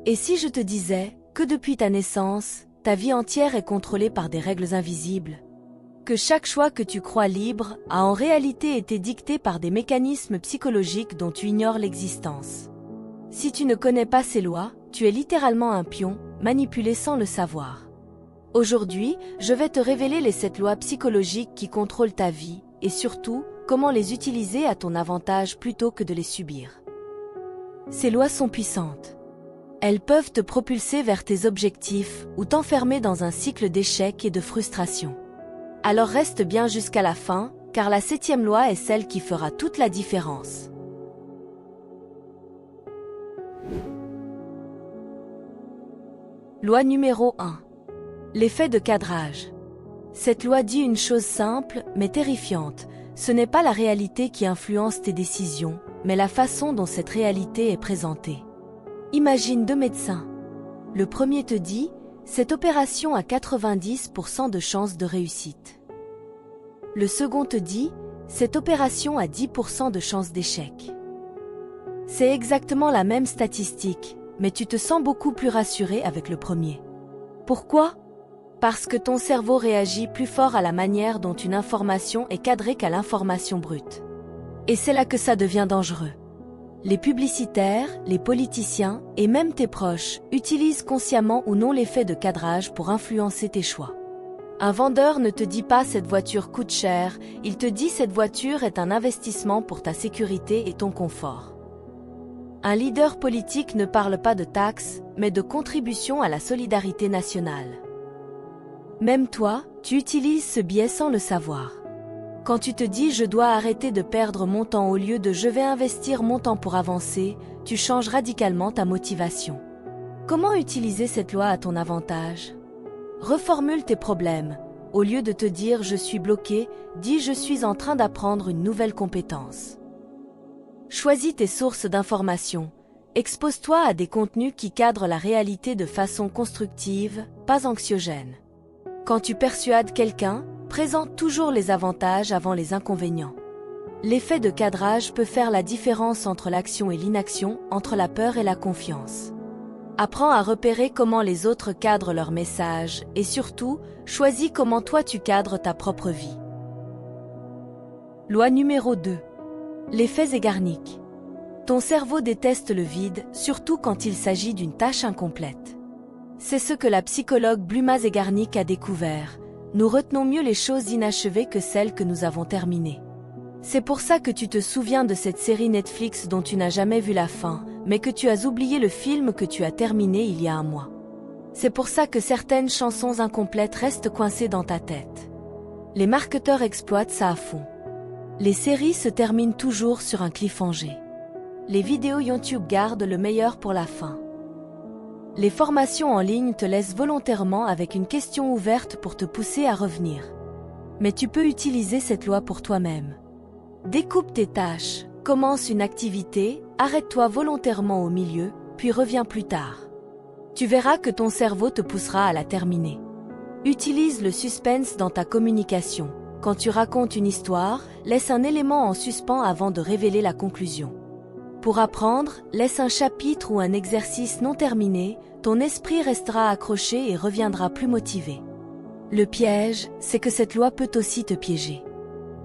Et si je te disais que depuis ta naissance, ta vie entière est contrôlée par des règles invisibles? Que chaque choix que tu crois libre a en réalité été dicté par des mécanismes psychologiques dont tu ignores l'existence? Si tu ne connais pas ces lois, tu es littéralement un pion, manipulé sans le savoir. Aujourd'hui, je vais te révéler les 7 lois psychologiques qui contrôlent ta vie, et surtout, comment les utiliser à ton avantage plutôt que de les subir. Ces lois sont puissantes. Elles peuvent te propulser vers tes objectifs ou t'enfermer dans un cycle d'échecs et de frustration. Alors reste bien jusqu'à la fin, car la 7e loi est celle qui fera toute la différence. Loi numéro 1. L'effet de cadrage. Cette loi dit une chose simple, mais terrifiante. Ce n'est pas la réalité qui influence tes décisions, mais la façon dont cette réalité est présentée. Imagine 2 médecins. Le premier te dit, cette opération a 90% de chances de réussite. Le second te dit, cette opération a 10% de chances d'échec. C'est exactement la même statistique, mais tu te sens beaucoup plus rassuré avec le premier. Pourquoi? Parce que ton cerveau réagit plus fort à la manière dont une information est cadrée qu'à l'information brute. Et c'est là que ça devient dangereux. Les publicitaires, les politiciens et même tes proches utilisent consciemment ou non l'effet de cadrage pour influencer tes choix. Un vendeur ne te dit pas cette voiture coûte cher, il te dit cette voiture est un investissement pour ta sécurité et ton confort. Un leader politique ne parle pas de taxes, mais de contribution à la solidarité nationale. Même toi, tu utilises ce biais sans le savoir. Quand tu te dis « je dois arrêter de perdre mon temps » au lieu de « je vais investir mon temps pour avancer », tu changes radicalement ta motivation. Comment utiliser cette loi à ton avantage? Reformule tes problèmes. Au lieu de te dire « je suis bloqué », dis « je suis en train d'apprendre une nouvelle compétence ». Choisis tes sources d'information. Expose-toi à des contenus qui cadrent la réalité de façon constructive, pas anxiogène. Quand tu persuades quelqu'un, présente toujours les avantages avant les inconvénients. L'effet de cadrage peut faire la différence entre l'action et l'inaction, entre la peur et la confiance. Apprends à repérer comment les autres cadrent leurs messages et surtout, choisis comment toi tu cadres ta propre vie. Loi numéro 2. L'effet Zeigarnik. Ton cerveau déteste le vide, surtout quand il s'agit d'une tâche incomplète. C'est ce que la psychologue Bluma Zeigarnik a découvert. Nous retenons mieux les choses inachevées que celles que nous avons terminées. C'est pour ça que tu te souviens de cette série Netflix dont tu n'as jamais vu la fin, mais que tu as oublié le film que tu as terminé il y a un mois. C'est pour ça que certaines chansons incomplètes restent coincées dans ta tête. Les marketeurs exploitent ça à fond. Les séries se terminent toujours sur un cliffhanger. Les vidéos YouTube gardent le meilleur pour la fin. Les formations en ligne te laissent volontairement avec une question ouverte pour te pousser à revenir. Mais tu peux utiliser cette loi pour toi-même. Découpe tes tâches, commence une activité, arrête-toi volontairement au milieu, puis reviens plus tard. Tu verras que ton cerveau te poussera à la terminer. Utilise le suspense dans ta communication. Quand tu racontes une histoire, laisse un élément en suspens avant de révéler la conclusion. Pour apprendre, laisse un chapitre ou un exercice non terminé, ton esprit restera accroché et reviendra plus motivé. Le piège, c'est que cette loi peut aussi te piéger.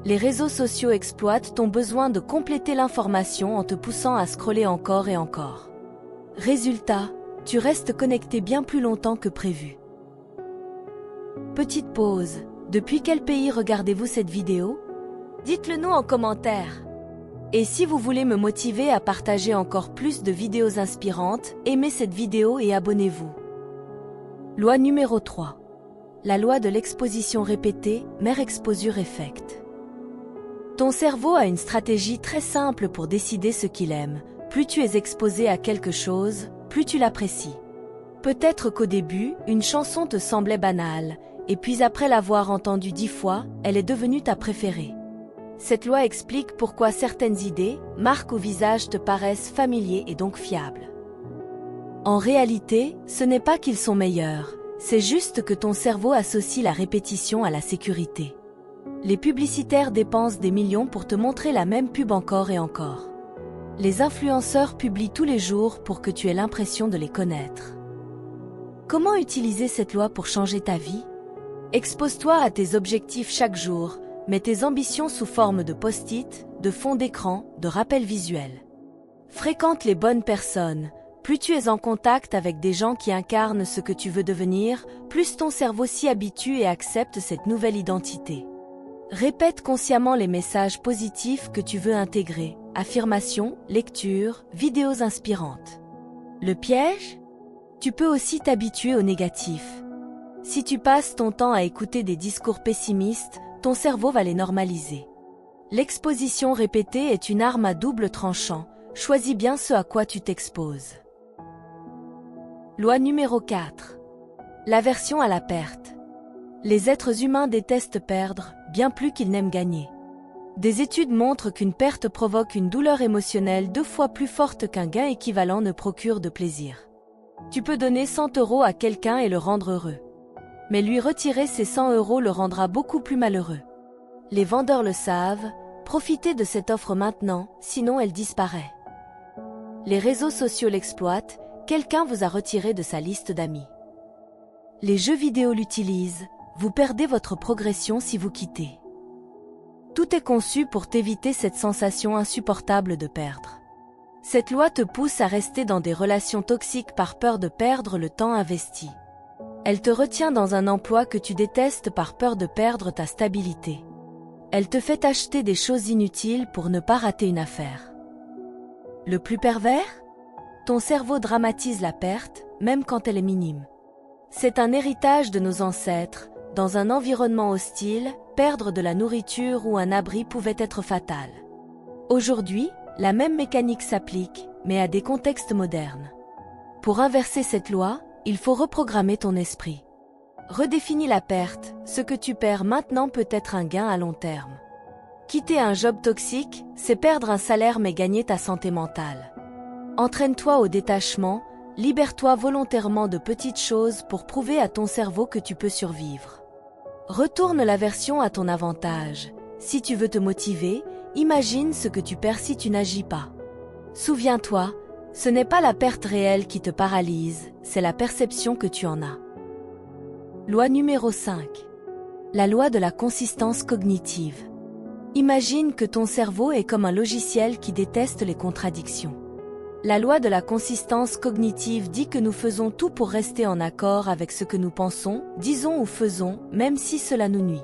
Les réseaux sociaux exploitent ton besoin de compléter l'information en te poussant à scroller encore et encore. Résultat, tu restes connecté bien plus longtemps que prévu. Petite pause. Depuis quel pays regardez-vous cette vidéo? Dites-le nous en commentaire. Et si vous voulez me motiver à partager encore plus de vidéos inspirantes, aimez cette vidéo et abonnez-vous. Loi numéro 3. La loi de l'exposition répétée, Mere Exposure Effect. Ton cerveau a une stratégie très simple pour décider ce qu'il aime. Plus tu es exposé à quelque chose, plus tu l'apprécies. Peut-être qu'au début, une chanson te semblait banale, et puis après l'avoir entendue 10 fois, elle est devenue ta préférée. Cette loi explique pourquoi certaines idées, marques ou visages te paraissent familiers et donc fiables. En réalité, ce n'est pas qu'ils sont meilleurs, c'est juste que ton cerveau associe la répétition à la sécurité. Les publicitaires dépensent des millions pour te montrer la même pub encore et encore. Les influenceurs publient tous les jours pour que tu aies l'impression de les connaître. Comment utiliser cette loi pour changer ta vie? Expose-toi à tes objectifs chaque jour, mets tes ambitions sous forme de post-it, de fond d'écran, de rappels visuels. Fréquente les bonnes personnes. Plus tu es en contact avec des gens qui incarnent ce que tu veux devenir, plus ton cerveau s'y habitue et accepte cette nouvelle identité. Répète consciemment les messages positifs que tu veux intégrer, affirmations, lectures, vidéos inspirantes. Le piège? Tu peux aussi t'habituer au négatif. Si tu passes ton temps à écouter des discours pessimistes, ton cerveau va les normaliser. L'exposition répétée est une arme à double tranchant. Choisis bien ce à quoi tu t'exposes. Loi numéro 4. L'aversion à la perte. Les êtres humains détestent perdre, bien plus qu'ils n'aiment gagner. Des études montrent qu'une perte provoque une douleur émotionnelle 2 fois plus forte qu'un gain équivalent ne procure de plaisir. Tu peux donner 100 € à quelqu'un et le rendre heureux. Mais lui retirer ces 100 € le rendra beaucoup plus malheureux. Les vendeurs le savent, profitez de cette offre maintenant, sinon elle disparaît. Les réseaux sociaux l'exploitent, quelqu'un vous a retiré de sa liste d'amis. Les jeux vidéo l'utilisent, vous perdez votre progression si vous quittez. Tout est conçu pour t'éviter cette sensation insupportable de perdre. Cette loi te pousse à rester dans des relations toxiques par peur de perdre le temps investi. Elle te retient dans un emploi que tu détestes par peur de perdre ta stabilité. Elle te fait acheter des choses inutiles pour ne pas rater une affaire. Le plus pervers? Ton cerveau dramatise la perte, même quand elle est minime. C'est un héritage de nos ancêtres. Dans un environnement hostile, perdre de la nourriture ou un abri pouvait être fatal. Aujourd'hui, la même mécanique s'applique, mais à des contextes modernes. Pour inverser cette loi, il faut reprogrammer ton esprit. Redéfinis la perte, ce que tu perds maintenant peut être un gain à long terme. Quitter un job toxique, c'est perdre un salaire mais gagner ta santé mentale. Entraîne-toi au détachement, libère-toi volontairement de petites choses pour prouver à ton cerveau que tu peux survivre. Retourne l'aversion à ton avantage. Si tu veux te motiver, imagine ce que tu perds si tu n'agis pas. Souviens-toi, ce n'est pas la perte réelle qui te paralyse, c'est la perception que tu en as. Loi numéro 5. La loi de la consistance cognitive. Imagine que ton cerveau est comme un logiciel qui déteste les contradictions. La loi de la consistance cognitive dit que nous faisons tout pour rester en accord avec ce que nous pensons, disons ou faisons, même si cela nous nuit.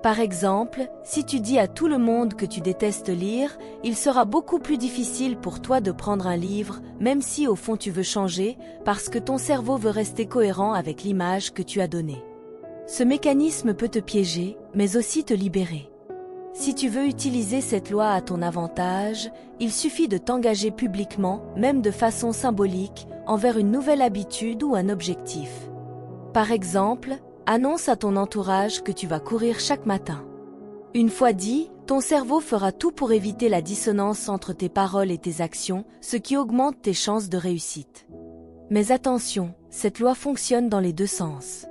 Par exemple, si tu dis à tout le monde que tu détestes lire, il sera beaucoup plus difficile pour toi de prendre un livre, même si au fond tu veux changer, parce que ton cerveau veut rester cohérent avec l'image que tu as donnée. Ce mécanisme peut te piéger, mais aussi te libérer. Si tu veux utiliser cette loi à ton avantage, il suffit de t'engager publiquement, même de façon symbolique, envers une nouvelle habitude ou un objectif. Par exemple, annonce à ton entourage que tu vas courir chaque matin. Une fois dit, ton cerveau fera tout pour éviter la dissonance entre tes paroles et tes actions, ce qui augmente tes chances de réussite. Mais attention, cette loi fonctionne dans les deux sens.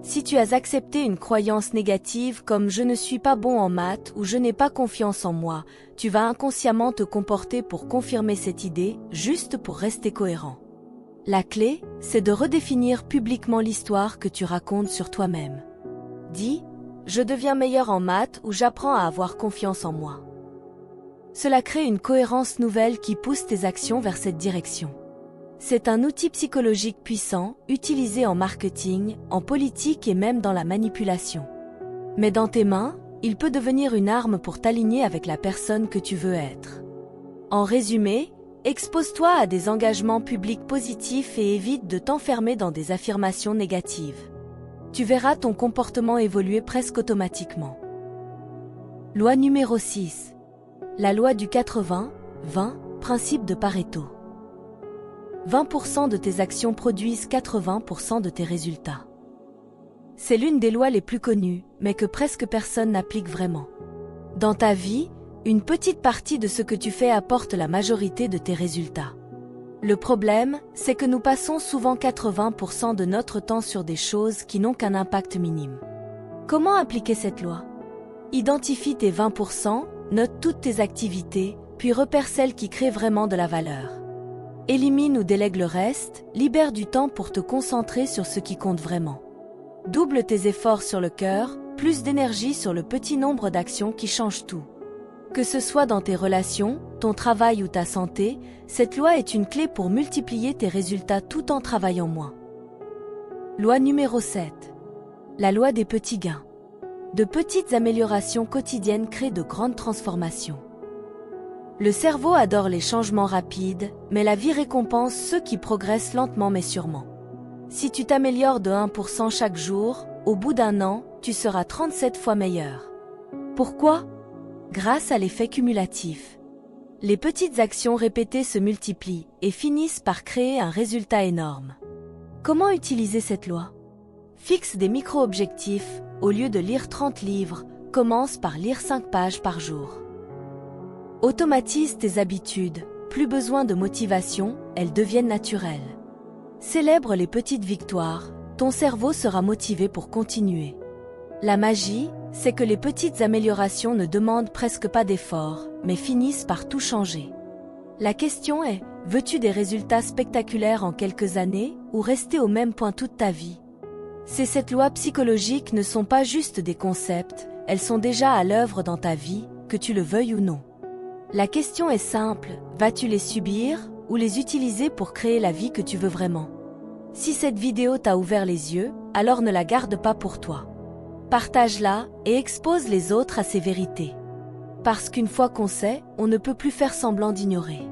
Si tu as accepté une croyance négative comme « je ne suis pas bon en maths » ou « je n'ai pas confiance en moi », tu vas inconsciemment te comporter pour confirmer cette idée, juste pour rester cohérent. La clé, c'est de redéfinir publiquement l'histoire que tu racontes sur toi-même. Dis « je deviens meilleur en maths » ou « j'apprends à avoir confiance en moi ». Cela crée une cohérence nouvelle qui pousse tes actions vers cette direction. C'est un outil psychologique puissant, utilisé en marketing, en politique et même dans la manipulation. Mais dans tes mains, il peut devenir une arme pour t'aligner avec la personne que tu veux être. En résumé, expose-toi à des engagements publics positifs et évite de t'enfermer dans des affirmations négatives. Tu verras ton comportement évoluer presque automatiquement. Loi numéro 6. La loi du 80-20, principe de Pareto. 20% de tes actions produisent 80% de tes résultats. C'est l'une des lois les plus connues, mais que presque personne n'applique vraiment. Dans ta vie, une petite partie de ce que tu fais apporte la majorité de tes résultats. Le problème, c'est que nous passons souvent 80% de notre temps sur des choses qui n'ont qu'un impact minime. Comment appliquer cette loi? Identifie tes 20%, note toutes tes activités, puis repère celles qui créent vraiment de la valeur. Élimine ou délègue le reste, libère du temps pour te concentrer sur ce qui compte vraiment. Double tes efforts sur le cœur, plus d'énergie sur le petit nombre d'actions qui changent tout. Que ce soit dans tes relations, ton travail ou ta santé, cette loi est une clé pour multiplier tes résultats tout en travaillant moins. Loi numéro 7. La loi des petits gains. De petites améliorations quotidiennes créent de grandes transformations. Le cerveau adore les changements rapides, mais la vie récompense ceux qui progressent lentement mais sûrement. Si tu t'améliores de 1% chaque jour, au bout d'un an, tu seras 37 fois meilleur. Pourquoi ? Grâce à l'effet cumulatif. Les petites actions répétées se multiplient et finissent par créer un résultat énorme. Comment utiliser cette loi ? Fixe des micro-objectifs. Au lieu de lire 30 livres, commence par lire 5 pages par jour. Automatise tes habitudes, plus besoin de motivation, elles deviennent naturelles. Célèbre les petites victoires, ton cerveau sera motivé pour continuer. La magie, c'est que les petites améliorations ne demandent presque pas d'efforts, mais finissent par tout changer. La question est, veux-tu des résultats spectaculaires en quelques années, ou rester au même point toute ta vie ? Ces lois psychologiques ne sont pas juste des concepts, elles sont déjà à l'œuvre dans ta vie, que tu le veuilles ou non. La question est simple, vas-tu les subir ou les utiliser pour créer la vie que tu veux vraiment ? Si cette vidéo t'a ouvert les yeux, alors ne la garde pas pour toi. Partage-la et expose les autres à ces vérités. Parce qu'une fois qu'on sait, on ne peut plus faire semblant d'ignorer.